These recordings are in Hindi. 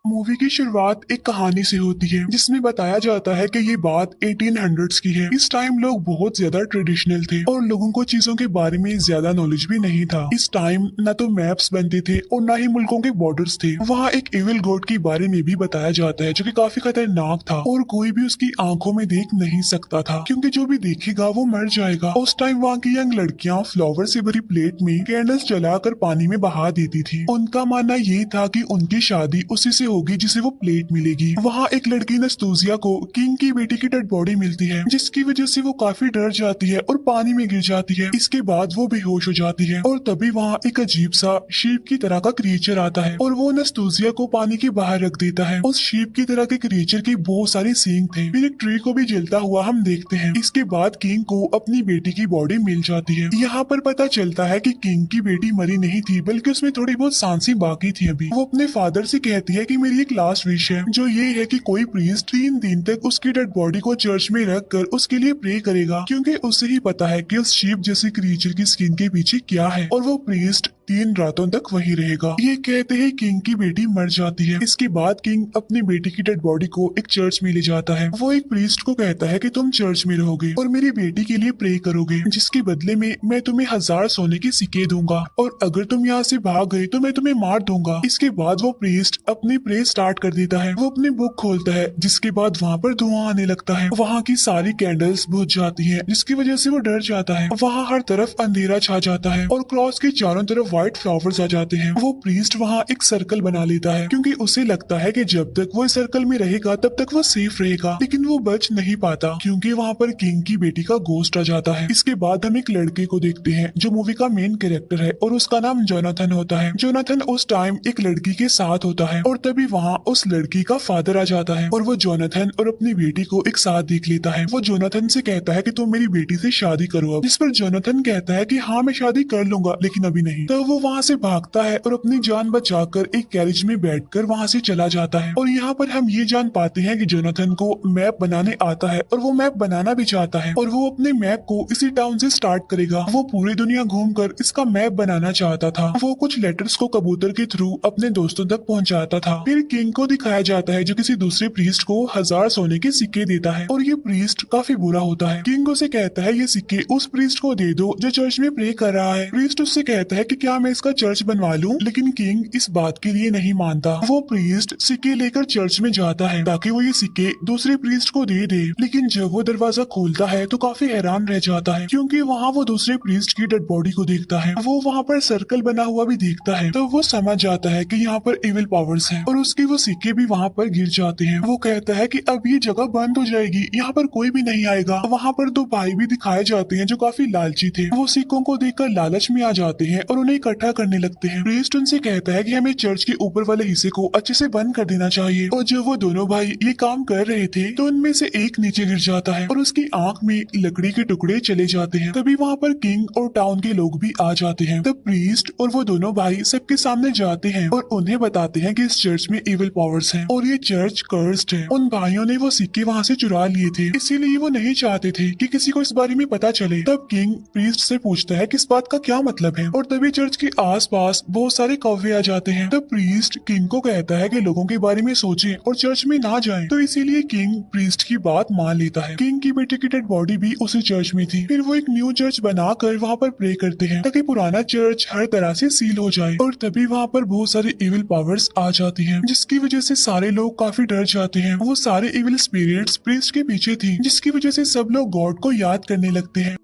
मूवी की शुरुआत एक कहानी से होती है जिसमें बताया जाता है कि ये बात 1800s की है। इस टाइम लोग बहुत ज्यादा ट्रेडिशनल थे और लोगों को चीजों के बारे में ज्यादा नॉलेज भी नहीं था। इस टाइम न तो मैप्स बनते थे और न ही मुल्कों के बॉर्डर्स थे। वहाँ एक एविल गॉड के बारे में भी बताया जाता है जो कि काफी खतरनाक था और कोई भी उसकी आंखों में देख नहीं सकता था क्योंकि जो भी देखेगा वो मर जाएगा। उस टाइम वहाँ की यंग लड़कियां फ्लावर से भरी प्लेट में कैंडल्स जलाकर पानी में बहा देती थी। उनका मानना ये था कि उनकी शादी उसी से होगी जिसे वो प्लेट मिलेगी। वहाँ एक लड़की नस्तूजिया को किंग की बेटी की डेड बॉडी मिलती है जिसकी वजह से वो काफी डर जाती है और पानी में गिर जाती है। इसके बाद वो बेहोश हो जाती है और तभी वहाँ एक अजीब सा शीप की तरह का क्रिएचर आता है और वो नस्तूजिया को पानी के बाहर रख देता है। उस शीप की तरह के क्रिएचर की बहुत सारी सींग थे। फिर एक ट्री को भी जलता हुआ हम देखते हैं। इसके बाद किंग को अपनी बेटी की बॉडी मिल जाती है। यहाँ पर पता चलता है कि किंग की बेटी मरी नहीं थी बल्कि उसमें थोड़ी बहुत सांसें बाकी थी। अभी वो अपने फादर से कहती है कि मेरी एक लास्ट विश है जो ये है कि कोई प्रीस्ट 3 दिन तक उसकी डेड बॉडी को चर्च में रख कर उसके लिए प्रे करेगा क्योंकि उसे ही पता है कि उस शीप जैसे क्रिएचर की स्किन के पीछे क्या है और वो प्रीस्ट 3 रातों तक वहीं रहेगा। ये कहते ही किंग की बेटी मर जाती है। इसके बाद किंग अपनी बेटी की डेड बॉडी को एक चर्च में ले जाता है। वो एक प्रीस्ट को कहता है कि तुम चर्च में रहोगे और मेरी बेटी के लिए प्रे करोगे जिसके बदले में मैं तुम्हें 1000 सोने के सिक्के दूंगा और अगर तुम यहाँ से भाग गए तो मैं तुम्हें मार दूंगा। इसके बाद वो प्रीस्ट अपनी प्रे स्टार्ट कर देता है। वो अपनी बुक खोलता है जिसके बाद वहाँ पर धुआं आने लगता है। वहाँ की सारी कैंडल्स बुझ जाती है जिसकी वजह से वो डर जाता है। वहाँ हर तरफ अंधेरा छा जाता है और क्रॉस के चारों तरफ व्हाइट फ्लावर्स आ जाते हैं। वो प्रीस्ट वहाँ एक सर्कल बना लेता है क्योंकि उसे लगता है कि जब तक वो इस सर्कल में रहेगा तब तक वो सेफ रहेगा, लेकिन वो बच नहीं पाता क्योंकि वहाँ पर किंग की बेटी का गोस्ट आ जाता है। इसके बाद हम एक लड़के को देखते हैं जो मूवी का मेन कैरेक्टर है और उसका नाम जोनाथन होता है। जोनाथन उस टाइम एक लड़की के साथ होता है और तभी वहाँ उस लड़की का फादर आ जाता है और वो जोनाथन और अपनी बेटी को एक साथ देख लेता है। वो जोनाथन से कहता है कि तुम मेरी बेटी से शादी करो अब, जिस पर जोनाथन कहता है कि हाँ मैं शादी कर लूंगा लेकिन अभी नहीं। तो वो वहाँ से भागता है और अपनी जान बचाकर एक कैरेज में बैठकर वहाँ से चला जाता है। और यहाँ पर हम ये जान पाते हैं कि जोनाथन को मैप बनाने आता है और वो मैप बनाना भी चाहता है और वो अपने मैप को इसी टाउन से स्टार्ट करेगा। वो पूरी दुनिया घूमकर इसका मैप बनाना चाहता था। वो कुछ लेटर्स को कबूतर के थ्रू अपने दोस्तों तक पहुँचाता था। फिर किंग को दिखाया जाता है जो किसी दूसरे प्रीस्ट को 1000 सोने के सिक्के देता है और ये प्रीस्ट काफी बुरा होता है। किंग उसे कहता है ये सिक्के उस प्रीस्ट को दे दो जो चर्च में प्रे कर रहा है। प्रीस्ट उससे कहता है कि क्या मैं इसका चर्च बनवा लूं, लेकिन किंग इस बात के लिए नहीं मानता। वो प्रीस्ट सिक्के लेकर चर्च में जाता है ताकि वो ये सिक्के दूसरे प्रीस्ट को दे दे, लेकिन जब वो दरवाजा खोलता है तो काफी हैरान रह जाता है क्योंकि वहाँ वो दूसरे प्रीस्ट की डेड बॉडी को देखता है। वो वहाँ पर सर्कल बना हुआ भी देखता है तो वो समझ जाता है कि यहाँ पर इविल पावर्स हैं और उसके वो सिक्के भी वहाँ पर गिर जाते हैं। वो कहता है कि अब ये जगह बंद हो जाएगी, यहाँ पर कोई भी नहीं आएगा। वहाँ पर 2 भाई भी दिखाए जाते हैं जो काफी लालची थे। वो सिक्कों को देखकर लालच में आ जाते हैं और उन्हें इकट्ठा करने लगते हैं। प्रीस्ट उनसे कहता है कि हमें चर्च के ऊपर वाले हिस्से को अच्छे से बंद कर देना चाहिए और जब वो दोनों भाई ये काम कर रहे थे तो उनमें से एक नीचे गिर जाता है और उसकी आंख में लकड़ी के टुकड़े चले जाते हैं। तभी वहाँ पर किंग और टाउन के लोग भी आ जाते हैं। तब प्रीस्ट और वो दोनों भाई सबके सामने जाते हैं और उन्हें बताते हैं कि इस चर्च में इविल पावर्स हैं और ये चर्च कर्स्ड है। उन भाइयों ने वो सिक्के वहाँ से चुरा लिए थे, इसीलिए वो नहीं चाहते थे कि किसी को इस बारे में पता चले। तब किंग प्रीस्ट से पूछता है कि इस बात का क्या मतलब है और तभी चर्च के आसपास बहुत सारे कौवे आ जाते हैं। तब प्रीस्ट किंग को कहता है कि लोगों के बारे में सोचें और चर्च में ना जाएं। तो इसीलिए किंग प्रीस्ट की बात मान लेता है। किंग की बेटी की डेड बॉडी भी उसी चर्च में थी। फिर वो एक न्यू चर्च बनाकर वहाँ पर प्रे करते हैं ताकि पुराना चर्च हर तरह से सील हो जाए और तभी वहाँ पर बहुत सारे इविल पावर्स आ जाती हैं जिसकी वजह से सारे लोग काफी डर जाते हैं। वो सारे इविल स्पिरिट्स प्रीस्ट के पीछे थी जिसकी वजह से सब लोग गॉड को याद करने लगते हैं।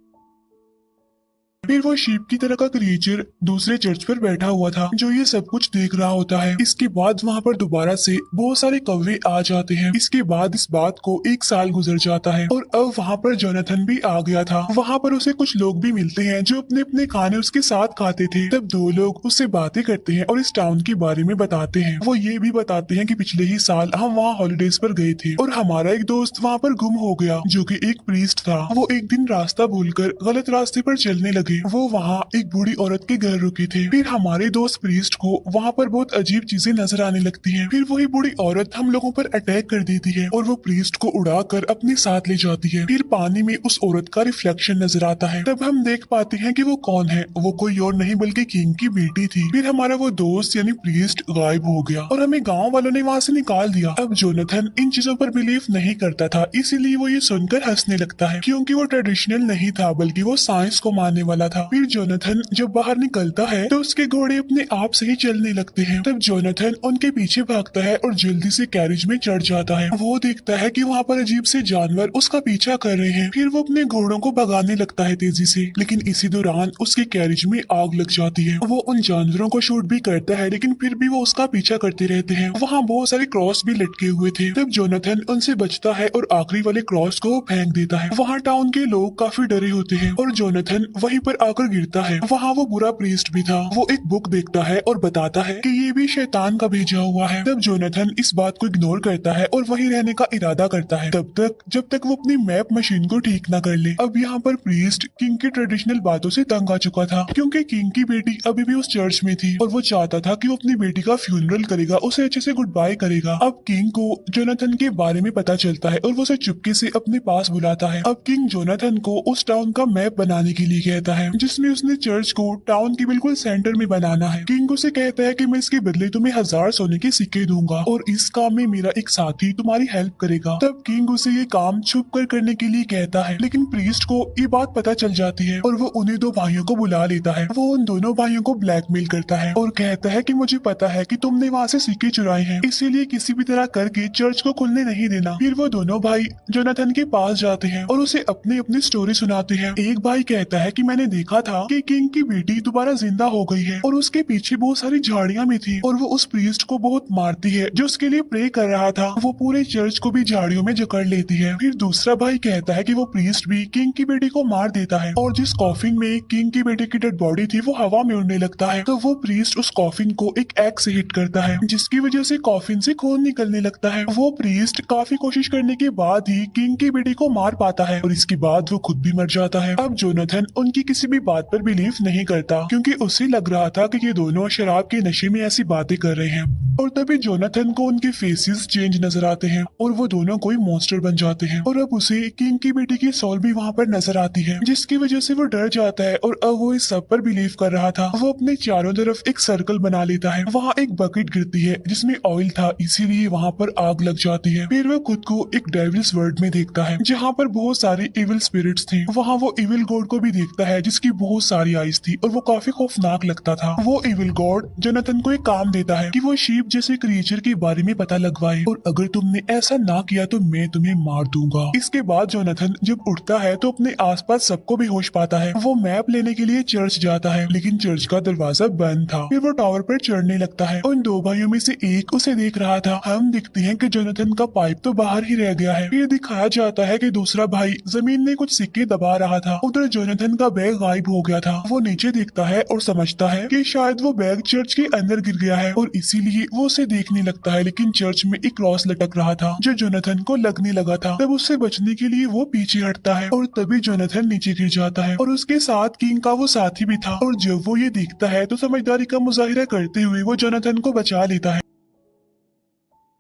फिर वो शीप की तरह का क्रिएचर दूसरे चर्च पर बैठा हुआ था जो ये सब कुछ देख रहा होता है। इसके बाद वहाँ पर दोबारा से बहुत सारे कौवे आ जाते हैं। इसके बाद इस बात को 1 साल गुजर जाता है और अब वहाँ पर जोनाथन भी आ गया था। वहाँ पर उसे कुछ लोग भी मिलते हैं जो अपने अपने खाने उसके साथ खाते थे। तब 2 लोग उससे बातें करते हैं और इस टाउन के बारे में बताते हैं। वो ये भी बताते हैं कि पिछले ही साल हम वहाँ हॉलीडेज पर गए थे और हमारा एक दोस्त वहाँ पर गुम हो गया जो कि एक प्रीस्ट था। वो एक दिन रास्ता भूलकर गलत रास्ते पर चलने लगा लगे। वो वहाँ एक बूढ़ी औरत के घर रुके थे। फिर हमारे दोस्त प्रीस्ट को वहाँ पर बहुत अजीब चीजें नजर आने लगती हैं। फिर वही बूढ़ी औरत हम लोगों पर अटैक कर देती है और वो प्रीस्ट को उड़ाकर अपने साथ ले जाती है। फिर पानी में उस औरत का रिफ्लेक्शन नजर आता है। तब हम देख पाते हैं कि वो कौन है। वो कोई और नहीं बल्कि किंग की बेटी थी। फिर हमारा वो दोस्त यानी प्रीस्ट गायब हो गया और हमें गाँव वालों ने वहाँ से निकाल दिया। अब जोनाथन इन चीजों पर बिलीव नहीं करता था, इसीलिए वो ये सुनकर हंसने लगता है क्योंकि वो ट्रेडिशनल नहीं था बल्कि वो साइंस को मानने वाला था। फिर जोनाथन जब बाहर निकलता है तो उसके घोड़े अपने आप से ही चलने लगते हैं। तब जोनाथन उनके पीछे भागता है और जल्दी से कैरेज में चढ़ जाता है। वो देखता है कि वहाँ पर अजीब से जानवर उसका पीछा कर रहे हैं। फिर वो अपने घोड़ों को भगाने लगता है तेजी से, लेकिन इसी दौरान उसके कैरेज में आग लग जाती है। वो उन जानवरों को शूट भी करता है लेकिन फिर भी वो उसका पीछा करते रहते हैं। वहाँ बहुत सारे क्रॉस भी लटके हुए थे। तब जोनाथन उनसे बचता है और आखिरी वाले क्रॉस को फेंक देता है। वहाँ टाउन के लोग काफी डरे होते हैं और जोनाथन वहीं पर आकर गिरता है। वहाँ वो बुरा प्रीस्ट भी था। वो एक बुक देखता है और बताता है कि ये भी शैतान का भेजा हुआ है। तब जोनाथन इस बात को इग्नोर करता है और वहीं रहने का इरादा करता है तब तक जब तक वो अपनी मैप मशीन को ठीक न कर ले। अब यहाँ पर प्रीस्ट किंग की ट्रेडिशनल बातों से तंग आ चुका था क्योंकि किंग की बेटी अभी भी उस चर्च में थी और वो चाहता था कि वो अपनी बेटी का फ्यूनरल करेगा, उसे अच्छे से गुड बाय करेगा। अब किंग को जोनाथन के बारे में पता चलता है और वो उसे चुपके से अपने पास बुलाता है। अब किंग जोनाथन को उस टाउन का मैप बनाने के लिए कहता है जिसमें उसने चर्च को टाउन के बिल्कुल सेंटर में बनाना है। किंग उसे कहता है कि मैं इसके बदले तुम्हें 1000 सोने के सिक्के दूंगा और इस काम में मेरा एक साथी तुम्हारी हेल्प करेगा। तब किंग उसे ये काम छुप कर करने के लिए कहता है, लेकिन प्रीस्ट को ये बात पता चल जाती है और वो उन्हीं दो भाइयों को बुला लेता है। वो उन दोनों भाइयों को ब्लैकमेल करता है और कहता है कि मुझे पता है कि तुमने वहाँ से सिक्के चुराए हैं, इसीलिए किसी भी तरह करके चर्च को खुलने नहीं देना। फिर वो दोनों भाई जोनाथन के पास जाते हैं और उसे अपनी अपनी स्टोरी सुनाते हैं। एक भाई कहता है कि मैंने देखा था कि किंग की बेटी दोबारा जिंदा हो गई है और उसके पीछे बहुत सारी झाड़ियां भी थी और वो उस प्रीस्ट को बहुत मारती है जो उसके लिए प्रे कर रहा था। वो पूरे चर्च को भी झाड़ियों में जकड़ लेती है। फिर दूसरा भाई कहता है कि वो प्रीस्ट भी किंग की बेटी को मार देता है और जिस कॉफिन में किंग की बेटी की डेड बॉडी थी वो हवा में उड़ने लगता है। तो वो प्रीस्ट उस कॉफिन को एक एक्स से हिट करता है जिसकी वजह से कॉफिन से खून निकलने लगता है। वो प्रीस्ट काफी कोशिश करने के बाद ही किंग की बेटी को मार पाता है और इसके बाद वो खुद भी मर जाता है। अब जोनाथन उनकी किसी भी बात पर बिलीव नहीं करता क्योंकि उसे लग रहा था कि ये दोनों शराब के नशे में ऐसी बातें कर रहे हैं। और तभी जोनाथन को उनके फेसेस चेंज नजर आते हैं और वो दोनों कोई मॉन्स्टर बन जाते हैं और अब उसे किंग की बेटी की सोल भी वहाँ पर नजर आती है जिसकी वजह से वो डर जाता है और अब वो इस सब पर बिलीव कर रहा था। वो अपने चारों तरफ एक सर्कल बना लेता है। वहाँ एक बकेट गिरती है जिसमें ऑयल था, इसीलिए वहाँ पर आग लग जाती है। फिर वो खुद को एक डेविल्स वर्ल्ड में देखता है जहाँ पर बहुत सारे इविल स्पिरिट्स थे। वहाँ वो इविल गॉड को भी देखता है जिसकी बहुत सारी आइज थी और वो काफी खौफनाक लगता था। वो इविल गॉड जोनाथन को एक काम देता है कि वो शीप जैसे क्रिएचर के बारे में पता लगवाए और अगर तुमने ऐसा ना किया तो मैं तुम्हें मार दूंगा। इसके बाद जोनाथन जब उठता है तो अपने आसपास सबको भी होश पाता है। वो मैप लेने के लिए चर्च जाता है लेकिन चर्च का दरवाजा बंद था। फिर वो टावर पर चढ़ने लगता है। उन दो भाइयों में से एक उसे देख रहा था। हम दिखते हैं कि जोनाथन का पाइप तो बाहर ही रह गया है। फिर दिखाया जाता है कि दूसरा भाई जमीन में कुछ सिक्के दबा रहा था। उधर जोनाथन का बैग गायब हो गया था। वो नीचे देखता है और समझता है कि शायद वो बैग चर्च के अंदर गिर गया है और इसीलिए वो उसे देखने लगता है, लेकिन चर्च में एक क्रॉस लटक रहा था जो जोनाथन को लगने लगा था। तब उससे बचने के लिए वो पीछे हटता है और तभी जोनाथन नीचे गिर जाता है और उसके साथ किंग का वो साथी भी था और जब वो ये देखता है तो समझदारी का मुजाहिरा करते हुए वो जोनाथन को बचा लेता है।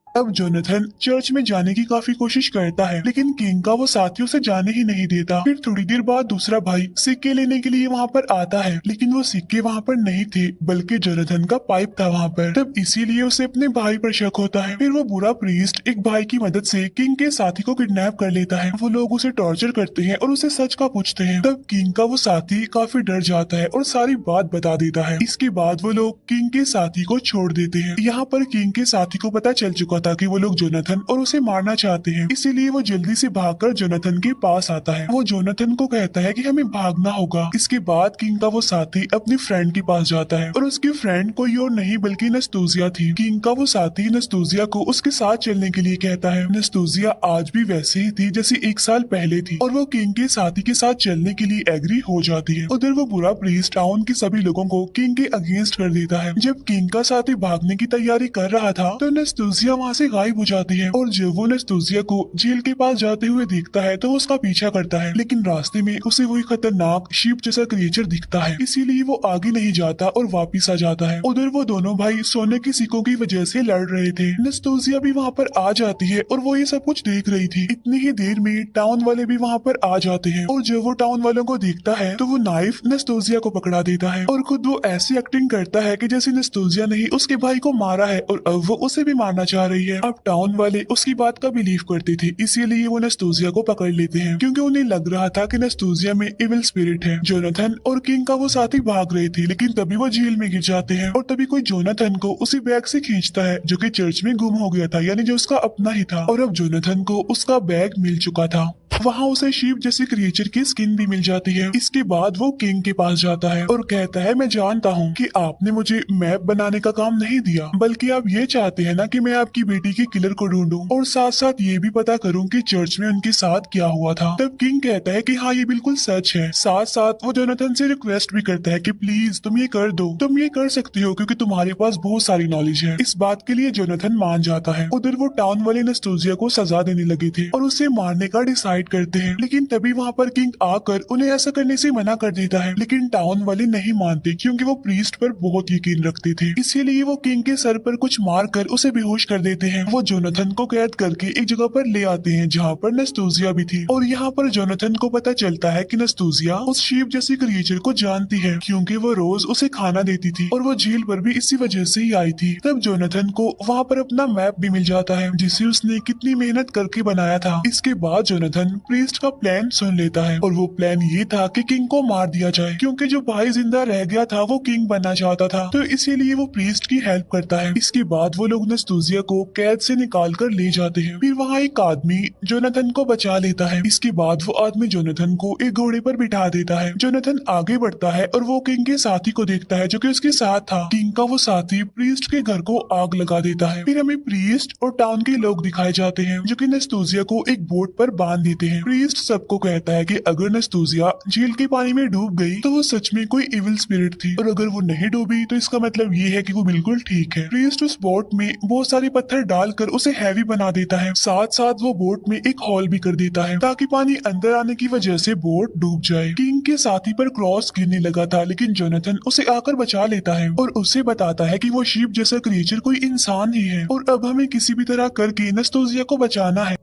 अब जोनाथन चर्च में जाने की काफी कोशिश करता है लेकिन किंग का वो साथी उसे जाने ही नहीं देता। फिर थोड़ी देर बाद दूसरा भाई सिक्के लेने के लिए वहाँ पर आता है लेकिन वो सिक्के वहाँ पर नहीं थे बल्कि जोनाथन का पाइप था वहाँ पर। तब इसीलिए उसे अपने भाई पर शक होता है। फिर वो बुरा प्रीस्ट एक भाई की मदद से किंग के साथी को किडनैप कर लेता है। वो लोग उसे टॉर्चर करते हैं और उसे सच का पूछते हैं। तब किंग का वो साथी काफी डर जाता है और सारी बात बता देता है। इसके बाद वो लोग किंग के साथी को छोड़ देते हैं। यहाँ पर किंग के साथी को पता चल चुका था कि वो लोग जोनाथन और उसे मारना चाहते हैं, इसीलिए वो जल्दी से भागकर जोनाथन के पास आता है। वो जोनाथन को कहता है कि हमें भागना होगा। इसके बाद किंग का वो साथी अपनी फ्रेंड के पास जाता है और उसकी फ्रेंड कोई और नहीं बल्कि नस्तूजिया थी। किंग का वो साथी नस्तूजिया को उसके साथ चलने के लिए कहता है। नस्तूजिया आज भी वैसे ही थी जैसे 1 साल पहले थी और वो किंग के साथी के साथ चलने के लिए एग्री हो जाती है। उधर वो बुरा प्रीस्ट टाउन के सभी लोगों को किंग के अगेंस्ट कर देता है। जब किंग का साथी भागने की तैयारी कर रहा था तो नस्तूजिया वहाँ से गायब हो जाती है। और जब वो नस्तूसिया को झील के पास जाते हुए देखता है तो वो उसका पीछा करता है, लेकिन रास्ते में उसे वही खतरनाक शीप जैसा क्रिएचर दिखता है, इसीलिए वो आगे नहीं जाता और वापिस आ जाता है। उधर वो दोनों भाई सोने की सिक्कों की वजह से लड़ रहे थे। नस्तूसिया भी वहाँ पर आ जाती है और वो ये सब कुछ देख रही थी। इतनी ही देर में टाउन वाले भी वहाँ पर आ जाते हैं और जब वो टाउन वालों को देखता है तो वो नाइफ नस्तूसिया को पकड़ा देता है और खुद वो ऐसी एक्टिंग करता है कि जैसे नस्तूसिया ने ही उसके भाई को मारा है और अब वो उसे भी मारना चाह रही है। अब टाउन वाले उसकी बात का बिलीव करते थे, इसीलिए वो नस्तूसिया को पकड़ लेते हैं, क्योंकि उन्हें लग रहा था कि नस्तूसिया में इविल स्पिरिट है। जोनाथन और किंग का वो साथी भाग रहे थे, लेकिन तभी वो झील में गिर जाते हैं और तभी कोई जोनाथन को उसी बैग से खींचता है जो कि चर्च में गुम हो गया था, यानी जो उसका अपना ही था। और अब जोनाथन को उसका बैग मिल चुका था। वहाँ उसे शीप जैसे क्रिएचर की स्किन भी मिल जाती है। इसके बाद वो किंग के पास जाता है और कहता है, मैं जानता हूँ कि आपने मुझे मैप बनाने का काम नहीं दिया, बल्कि आप ये चाहते हैं ना कि मैं आपकी बेटी के किलर को ढूंढूं और साथ साथ ये भी पता करूँ कि चर्च में उनके साथ क्या हुआ था। तब किंग कहता है कि हाँ ये बिल्कुल सच है। साथ साथ वो जोनाथन से रिक्वेस्ट भी करता है कि प्लीज तुम ये कर दो, तुम ये कर सकती हो क्योंकि तुम्हारे पास बहुत सारी नॉलेज है। इस बात के लिए जोनाथन मान जाता है। उधर वो टाउन वाले नस्तूसिया को सजा देने लगे थे और उसे मारने का डिसाइड करते हैं, लेकिन तभी वहाँ पर किंग आकर उन्हें ऐसा करने से मना कर देता है। लेकिन टाउन वाले नहीं मानते क्योंकि वो प्रीस्ट पर बहुत यकीन रखते थे, इसीलिए वो किंग के सर पर कुछ मार कर उसे बेहोश कर देते हैं। वो जोनाथन को कैद करके एक जगह पर ले आते हैं जहाँ पर नस्तूसिया भी थी और यहाँ पर जोनाथन को पता चलता है कि नस्तूसिया उस शीप जैसी क्रिएचर को जानती है, क्योंकि वो रोज उसे खाना देती थी और वो झील पर भी इसी वजह से ही आई थी। तब जोनाथन को वहाँ पर अपना मैप भी मिल जाता है जिसे उसने कितनी मेहनत करके बनाया था। इसके बाद जोनाथन प्रीस्ट का प्लान सुन लेता है और वो प्लान ये था कि किंग को मार दिया जाए, क्योंकि जो भाई जिंदा रह गया था वो किंग बनना चाहता था, तो इसीलिए वो प्रीस्ट की हेल्प करता है। इसके बाद वो लोग नस्तूसिया को कैद से निकाल कर ले जाते हैं। फिर वहाँ एक आदमी जोनाथन को बचा लेता है। इसके बाद वो आदमी जोनाथन को एक घोड़े पर बिठा देता है। जोनाथन आगे बढ़ता है और वो किंग के साथी को देखता है जो कि उसके साथ था। किंग का वो साथी प्रीस्ट के घर को आग लगा देता है। फिर हमें प्रीस्ट और टाउन के लोग दिखाए जाते हैं जो कि नस्तूसिया को एक बोट पर बांध देते हैं। प्रीस्ट सबको कहता है कि अगर नस्तूसिया झील के पानी में डूब गई तो वो सच में कोई इविल स्पिरिट थी, और अगर वो नहीं डूबी तो इसका मतलब ये है कि वो बिल्कुल ठीक है। प्रीस्ट उस बोट में बहुत सारे पत्थर डालकर उसे हैवी बना देता है। साथ साथ वो बोट में एक होल भी कर देता है ताकि पानी अंदर आने की वजह से बोट डूब जाए। किंग के साथी पर क्रॉस गिरने लगा था, लेकिन जोनाथन उसे आकर बचा लेता है और उसे बताता है कि वो शीप जैसा क्रिएचर कोई इंसान ही है और अब हमें किसी भी तरह करके नस्तूसिया को बचाना है।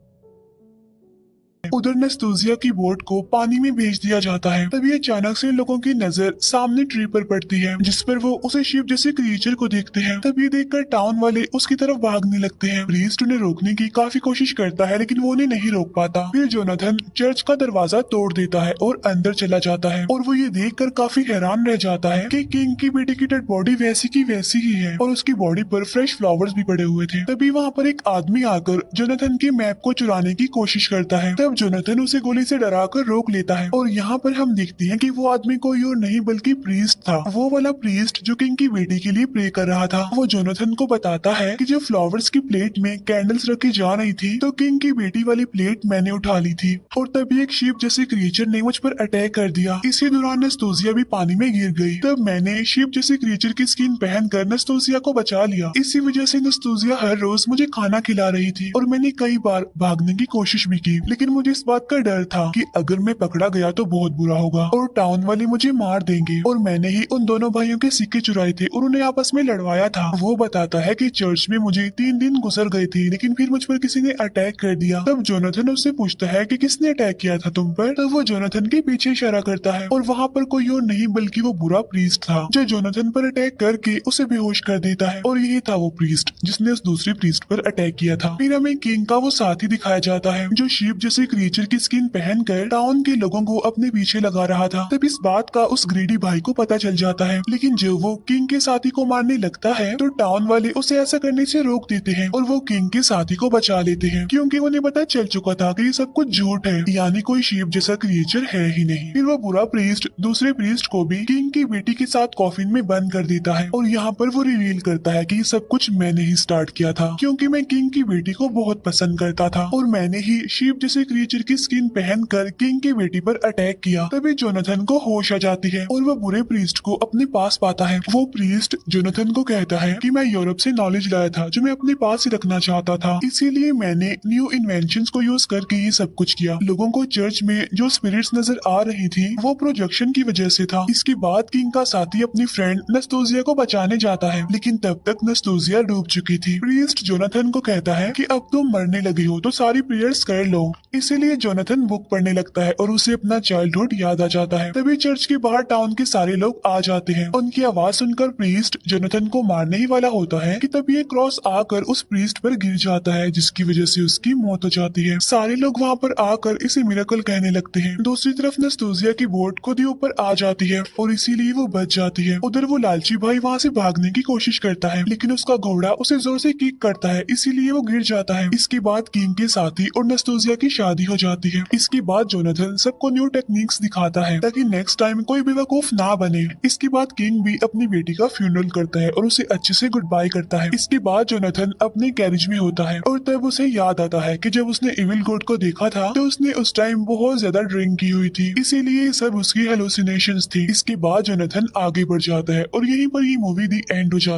उधर नस्तूसिया की बोट को पानी में भेज दिया जाता है। तभी अचानक से लोगों की नजर सामने ट्री पर पड़ती है जिस पर वो उसे शिप जैसे क्रिएचर को देखते हैं। तभी देखकर टाउन वाले उसकी तरफ भागने लगते हैं। प्रीस्ट उन्हें रोकने की काफी कोशिश करता है लेकिन वो उन्हें नहीं रोक पाता। फिर जोनाथन चर्च का दरवाजा तोड़ देता है और अंदर चला जाता है और वो ये देखकर काफी हैरान रह जाता है कि किंग की बेटी की डेड बॉडी वैसी की वैसी ही है और उसकी बॉडी पर फ्रेश फ्लावर्स भी पड़े हुए थे। तभी वहाँ पर एक आदमी आकर जोनाथन के मैप को चुराने की कोशिश करता है। तब जोनाथन उसे गोली से डराकर रोक लेता है और यहाँ पर हम देखते हैं कि वो आदमी कोई और नहीं बल्कि प्रीस्ट था, वो वाला प्रीस्ट जो किंग की बेटी के लिए प्रे कर रहा था। वो जोनाथन को बताता है कि जब फ्लावर्स की प्लेट में कैंडल्स रखी जा रही थी तो किंग की बेटी वाली प्लेट मैंने उठा ली थी और तभी एक शीप जैसे क्रिएचर ने मुझ पर अटैक कर दिया। इसी दौरान नस्तूसिया भी पानी में गिर गई। तब मैंने शीप जैसे क्रिएचर की स्किन पहनकर नस्तूसिया को बचा लिया। इसी वजह से नस्तूसिया हर रोज मुझे खाना खिला रही थी और मैंने कई बार भागने की कोशिश भी की, लेकिन मुझे इस बात का डर था कि अगर मैं पकड़ा गया तो बहुत बुरा होगा और टाउन वाले मुझे मार देंगे। और मैंने ही उन दोनों भाइयों के सिक्के चुराए थे और उन्हें आपस में लड़वाया था। वो बताता है कि चर्च में मुझे 3 दिन गुजर गए थे लेकिन फिर मुझ पर किसी ने अटैक कर दिया। तब जोनाथन उससे पूछता है कि किसने अटैक किया था तुम पर। तब वो जोनाथन के पीछे इशारा करता है और वहाँ पर कोई और नहीं बल्कि वो बुरा प्रीस्ट था जो जोनाथन पर अटैक करके उसे बेहोश कर देता है। और यही था वो प्रीस्ट जिसने उस दूसरे प्रीस्ट पर अटैक किया था। फिर हमें किंग का वो साथी दिखाया जाता है जो शीप जैसे क्रिएचर की स्किन पहनकर टाउन के लोगों को अपने पीछे लगा रहा था। तब इस बात का उस ग्रीडी भाई को पता चल जाता है, लेकिन जब वो किंग के साथी को मारने लगता है तो टाउन वाले उसे ऐसा करने से रोक देते हैं और वो किंग के साथी को बचा लेते हैं क्योंकि उन्हें पता चल चुका था कि ये सब कुछ झूठ है, यानी कोई शीप जैसा क्रिएचर है ही नहीं। फिर वो बुरा प्रीस्ट दूसरे प्रीस्ट को भी किंग की बेटी के साथ कॉफिन में बंद कर देता है और यहाँ पर वो रिवील करता है कि ये सब कुछ मैंने ही स्टार्ट किया था क्योंकि मैं किंग की बेटी को बहुत पसंद करता था और मैंने ही शीप जैसे क्रिएचर क्रीचर की स्किन पहनकर किंग की बेटी पर अटैक किया। तभी जोनाथन को होश आ जाती है और वह बुरे प्रीस्ट को अपने पास पाता है। वो प्रीस्ट जोनाथन को कहता है कि मैं यूरोप से नॉलेज लाया था जो मैं अपने पास ही रखना चाहता था, इसीलिए मैंने न्यू इन्वेंशंस को यूज करके ये सब कुछ किया। लोगों को चर्च में जो स्पिरिट्स नजर आ रही थी वो प्रोजेक्शन की वजह से था। इसके बाद किंग का साथी अपनी फ्रेंड नस्तोजिया को बचाने जाता है, लेकिन तब तक नस्तोजिया डूब चुकी थी। प्रीस्ट जोनाथन को कहता है कि अब तुम मरने लगी हो तो सारी प्रेयर्स कर लो। इसीलिए जोनाथन बुक पढ़ने लगता है और उसे अपना चाइल्डहुड याद आ जाता है। तभी चर्च के बाहर टाउन के सारे लोग आ जाते हैं। उनकी आवाज सुनकर प्रीस्ट जोनाथन को मारने ही वाला होता है कि तभी एक क्रॉस आकर उस प्रीस्ट पर गिर जाता है, जिसकी वजह से उसकी मौत हो जाती है। सारे लोग वहाँ पर आकर इसे मिरेकल कहने लगते हैं। दूसरी तरफ नस्तोजिया की बोट खुद ही ऊपर आ जाती है और इसीलिए वो बच जाती है। उधर वो लालची भाई वहाँ से भागने की कोशिश करता है, लेकिन उसका घोड़ा उसे जोर से किक करता है, इसीलिए वो गिर जाता है। इसके बाद किंग के साथी और नस्तोजिया की शादी हो जाती है। इसके बाद जोनाथन सबको न्यू टेक्निक्स दिखाता है ताकि नेक्स्ट टाइम कोई बेवकूफ ना बने। इसके बाद किंग भी अपनी बेटी का फ्यूनरल करता है और उसे अच्छे से गुड बाय करता है। इसके बाद जोनाथन अपने कैरेज में होता है और तब उसे याद आता है कि जब उसने इविल गॉड को देखा था तो उसने उस टाइम बहुत ज्यादा ड्रिंक की हुई थी, इसीलिए सब उसकी हेलुसिनेशंस थी। इसके बाद जोनाथन आगे बढ़ जाता है और यहीं पर ये मूवी दी एंड हो जाती है।